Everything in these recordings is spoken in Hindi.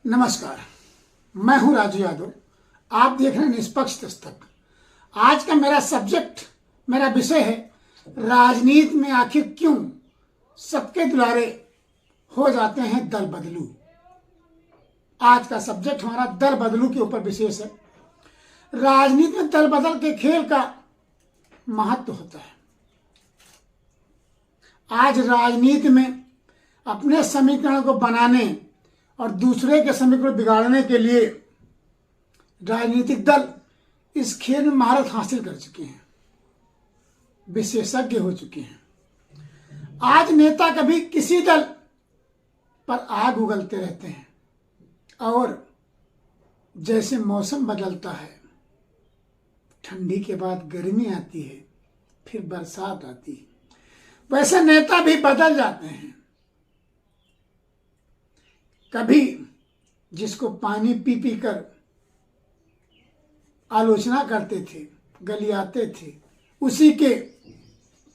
नमस्कार, मैं हूं राजू यादव। आप देख रहे हैं निष्पक्ष दस्तक। आज का मेरा विषय है राजनीति में आखिर क्यों सबके दुलारे हो जाते हैं दल बदलू। आज का सब्जेक्ट हमारा दल बदलू के ऊपर विशेष है। राजनीति में दल बदल के खेल का महत्व होता है। आज राजनीति में अपने समीकरण को बनाने और दूसरे के समीकरण को बिगाड़ने के लिए राजनीतिक दल इस खेल में महारत हासिल कर चुके हैं, विशेषज्ञ हो चुके हैं। आज नेता कभी किसी दल पर आग उगलते रहते हैं और जैसे मौसम बदलता है, ठंडी के बाद गर्मी आती है, फिर बरसात आती है, वैसे नेता भी बदल जाते हैं। कभी जिसको पानी पी पी कर आलोचना करते थे, गलियाते थे, उसी के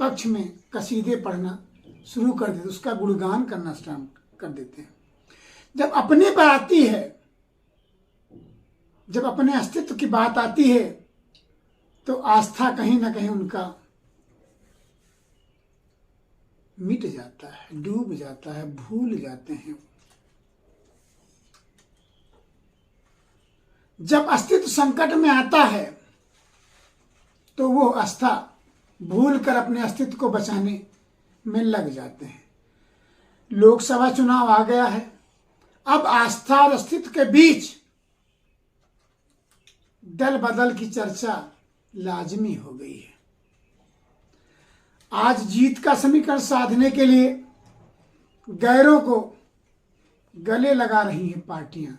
पक्ष में कसीदे पढ़ना शुरू कर देते, उसका गुणगान करना स्टार्ट कर देते हैं। जब अपनी बात आती है, जब अपने अस्तित्व की बात आती है, तो आस्था कहीं ना कहीं उनका मिट जाता है, डूब जाता है, भूल जाते हैं। जब अस्तित्व संकट में आता है तो वो आस्था भूल कर अपने अस्तित्व को बचाने में लग जाते हैं। लोकसभा चुनाव आ गया है। अब आस्था और अस्तित्व के बीच दल बदल की चर्चा लाजमी हो गई है। आज जीत का समीकरण साधने के लिए गैरों को गले लगा रही हैं पार्टियां।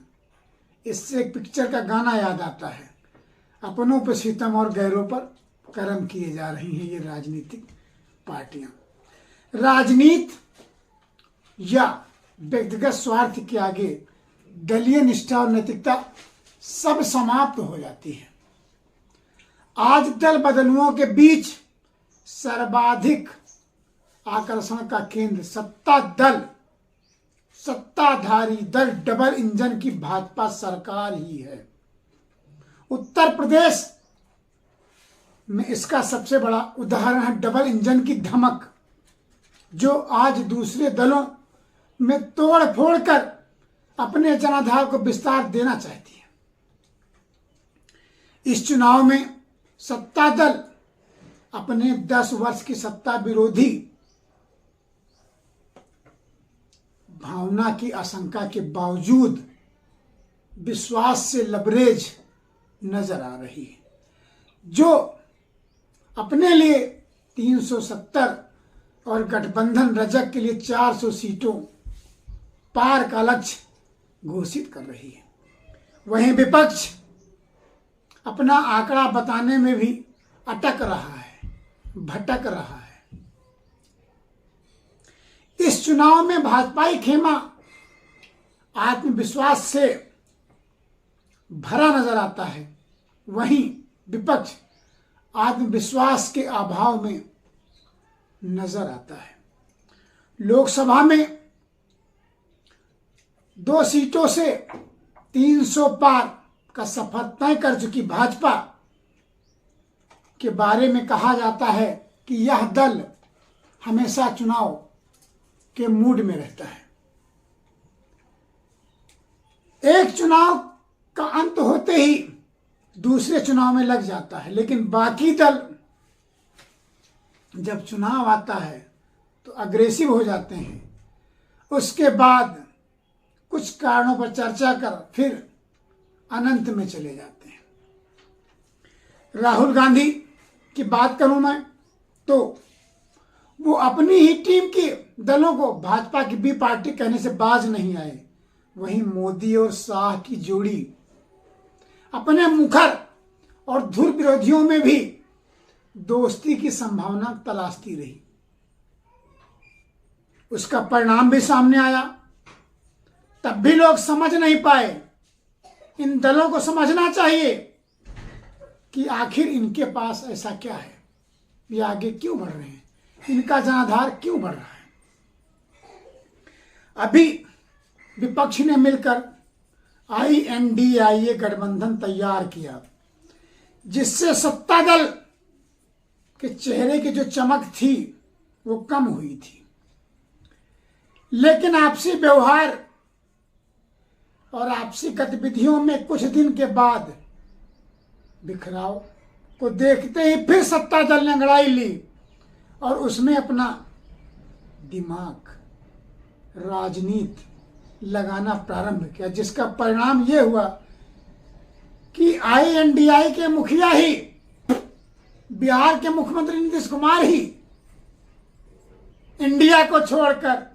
इससे एक पिक्चर का गाना याद आता है, अपनों पर सितम और गैरों पर करम किए जा रही हैं ये राजनीतिक पार्टियां। राजनीति या व्यक्तिगत स्वार्थ के आगे दलीय निष्ठा और नैतिकता सब समाप्त हो जाती है। आज दल बदलुओं के बीच सर्वाधिक आकर्षण का केंद्र सत्ताधारी दल डबल इंजन की भाजपा सरकार ही है। उत्तर प्रदेश में इसका सबसे बड़ा उदाहरण है डबल इंजन की धमक, जो आज दूसरे दलों में तोड़ फोड़ कर अपने जनाधार को विस्तार देना चाहती है। इस चुनाव में सत्ता दल अपने 10 वर्ष की सत्ता विरोधी भावना की आशंका के बावजूद विश्वास से लबरेज नजर आ रही है, जो अपने लिए 370 और गठबंधन रजक के लिए 400 सीटों पार का लक्ष्य घोषित कर रही है। वहीं विपक्ष अपना आंकड़ा बताने में भी अटक रहा है, भटक रहा है। इस चुनाव में भाजपाई खेमा आत्मविश्वास से भरा नजर आता है, वहीं विपक्ष आत्मविश्वास के अभाव में नजर आता है। लोकसभा में 2 सीटों से 300 पार का सफर तय कर चुकी भाजपा के बारे में कहा जाता है कि यह दल हमेशा चुनाव के मूड में रहता है। एक चुनाव का अंत होते ही दूसरे चुनाव में लग जाता है, लेकिन बाकी दल जब चुनाव आता है तो अग्रेसिव हो जाते हैं। उसके बाद कुछ कारणों पर चर्चा कर फिर अनंत में चले जाते हैं। राहुल गांधी की बात करूं मैं तो वो अपनी ही टीम के दलों को भाजपा की बी पार्टी कहने से बाज नहीं आए। वहीं मोदी और शाह की जोड़ी अपने मुखर और धुर विरोधियों में भी दोस्ती की संभावना तलाशती रही। उसका परिणाम भी सामने आया। तब भी लोग समझ नहीं पाए। इन दलों को समझना चाहिए कि आखिर इनके पास ऐसा क्या है, ये आगे क्यों बढ़ रहे हैं, इनका जनाधार क्यों बढ़ रहा है। अभी विपक्ष ने मिलकर INDIA गठबंधन तैयार किया, जिससे सत्ता दल के चेहरे की जो चमक थी वो कम हुई थी। लेकिन आपसी व्यवहार और आपसी गतिविधियों में कुछ दिन के बाद बिखराव को देखते ही फिर सत्ता दल ने अंगड़ाई ली और उसमें अपना दिमाग, राजनीति लगाना प्रारंभ किया, जिसका परिणाम ये हुआ कि INDI के मुखिया ही, बिहार के मुख्यमंत्री नीतीश कुमार ही इंडिया को छोड़कर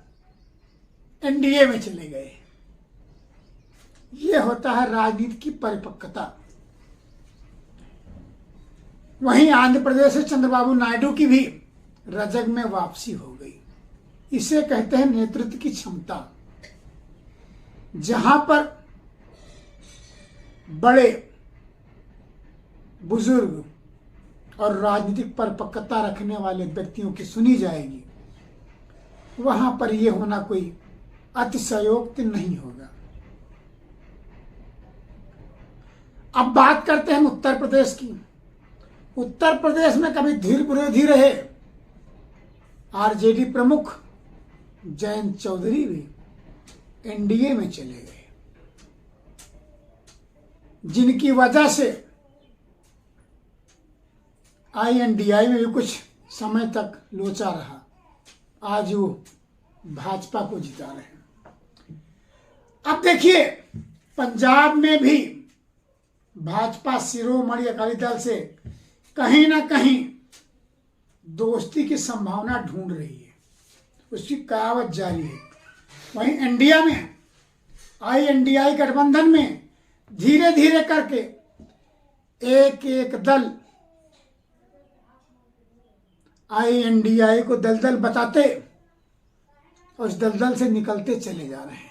NDA में चले गए। ये होता है राजनीति की परिपक्वता। वहीं आंध्र प्रदेश से चंद्रबाबू नायडू की भी रजग में वापसी हो गई। इसे कहते हैं नेतृत्व की क्षमता। जहां पर बड़े बुजुर्ग और राजनीतिक परिपक्वता रखने वाले व्यक्तियों की सुनी जाएगी, वहां पर यह होना कोई अतिशयोक्ति नहीं होगा। अब बात करते हैं उत्तर प्रदेश की। उत्तर प्रदेश में कभी धीर विरोधी रहे RJD प्रमुख जयंत चौधरी भी NDA में चले गए, जिनकी वजह से INDI में भी कुछ समय तक लोचा रहा। आज वो भाजपा को जिता रहे हैं। अब देखिए, पंजाब में भी भाजपा शिरोमणि अकाली दल से कहीं ना कहीं दोस्ती की संभावना ढूंढ रही है, उसकी कयावत जारी है। वहीं इंडिया में INDI गठबंधन में धीरे धीरे करके एक एक दल INDI को दलदल बताते और इस दलदल से निकलते चले जा रहे हैं।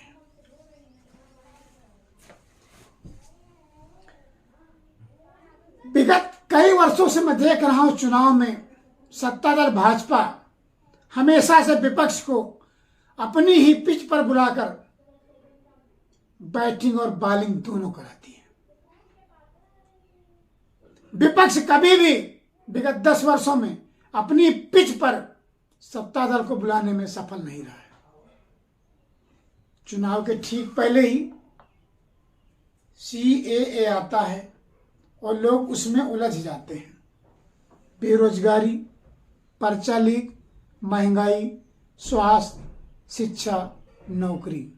विगत कई वर्षों से मैं देख रहा हूं, चुनाव में सत्तादल भाजपा हमेशा से विपक्ष को अपनी ही पिच पर बुलाकर बैटिंग और बॉलिंग दोनों कराती है। विपक्ष कभी भी विगत 10 वर्षों में अपनी पिच पर सत्ता दल को बुलाने में सफल नहीं रहा है। चुनाव के ठीक पहले ही CAA आता है और लोग उसमें उलझ जाते हैं। बेरोजगारी, पर्चा लीक, महंगाई, स्वास्थ्य, शिक्षा, नौकरी,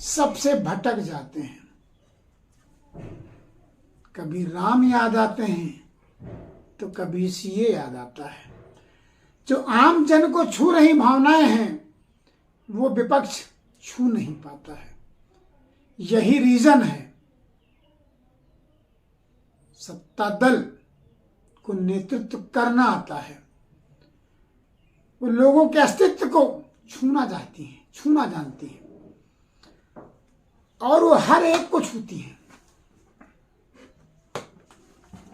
सबसे भटक जाते हैं। कभी राम याद आते हैं तो कभी CA याद आता है। जो आम जन को छू रही भावनाएं हैं वो विपक्ष छू नहीं पाता है। यही रीजन है सत्ता दल को नेतृत्व करना आता है। वो लोगों के अस्तित्व को छूना चाहती हैं, छूना जानती हैं और वो हर एक को छूती हैं।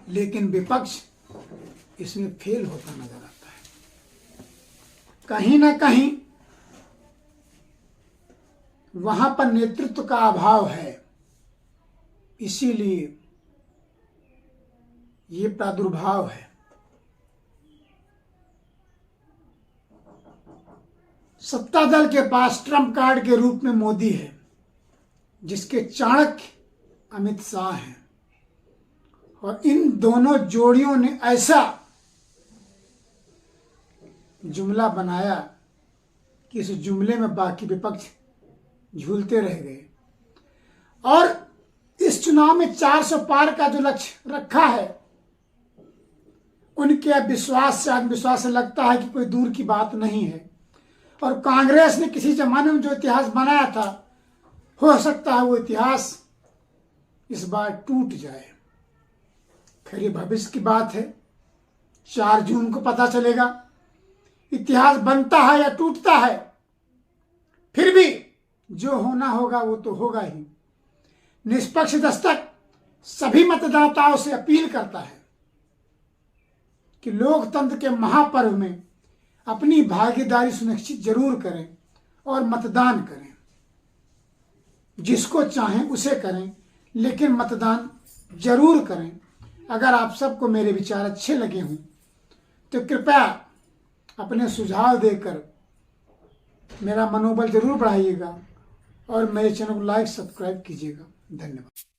लेकिन विपक्ष इसमें फेल होता नजर आता है। कहीं ना कहीं वहां पर नेतृत्व का अभाव है, इसीलिए ये प्रादुर्भाव है। सत्ता दल के पास ट्रम्प कार्ड के रूप में मोदी है, जिसके चाणक्य अमित शाह हैं, और इन दोनों जोड़ियों ने ऐसा जुमला बनाया कि इस जुमले में बाकी विपक्ष झूलते रह गए। और इस चुनाव में 400 पार का जो लक्ष्य रखा है, उनके विश्वास से, आत्मविश्वास से लगता है कि कोई दूर की बात नहीं है। और कांग्रेस ने किसी जमाने में जो इतिहास बनाया था, हो सकता है वो इतिहास इस बार टूट जाए। खैर, ये भविष्य की बात है, 4 जून को पता चलेगा इतिहास बनता है या टूटता है। फिर भी जो होना होगा वो तो होगा ही। निष्पक्ष दस्तक सभी मतदाताओं से अपील करता है कि लोकतंत्र के महापर्व में अपनी भागीदारी सुनिश्चित जरूर करें और मतदान करें। जिसको चाहें उसे करें, लेकिन मतदान जरूर करें। अगर आप सबको मेरे विचार अच्छे लगे हों तो कृपया अपने सुझाव देकर मेरा मनोबल जरूर बढ़ाइएगा और मेरे चैनल को लाइक सब्सक्राइब कीजिएगा। धन्यवाद।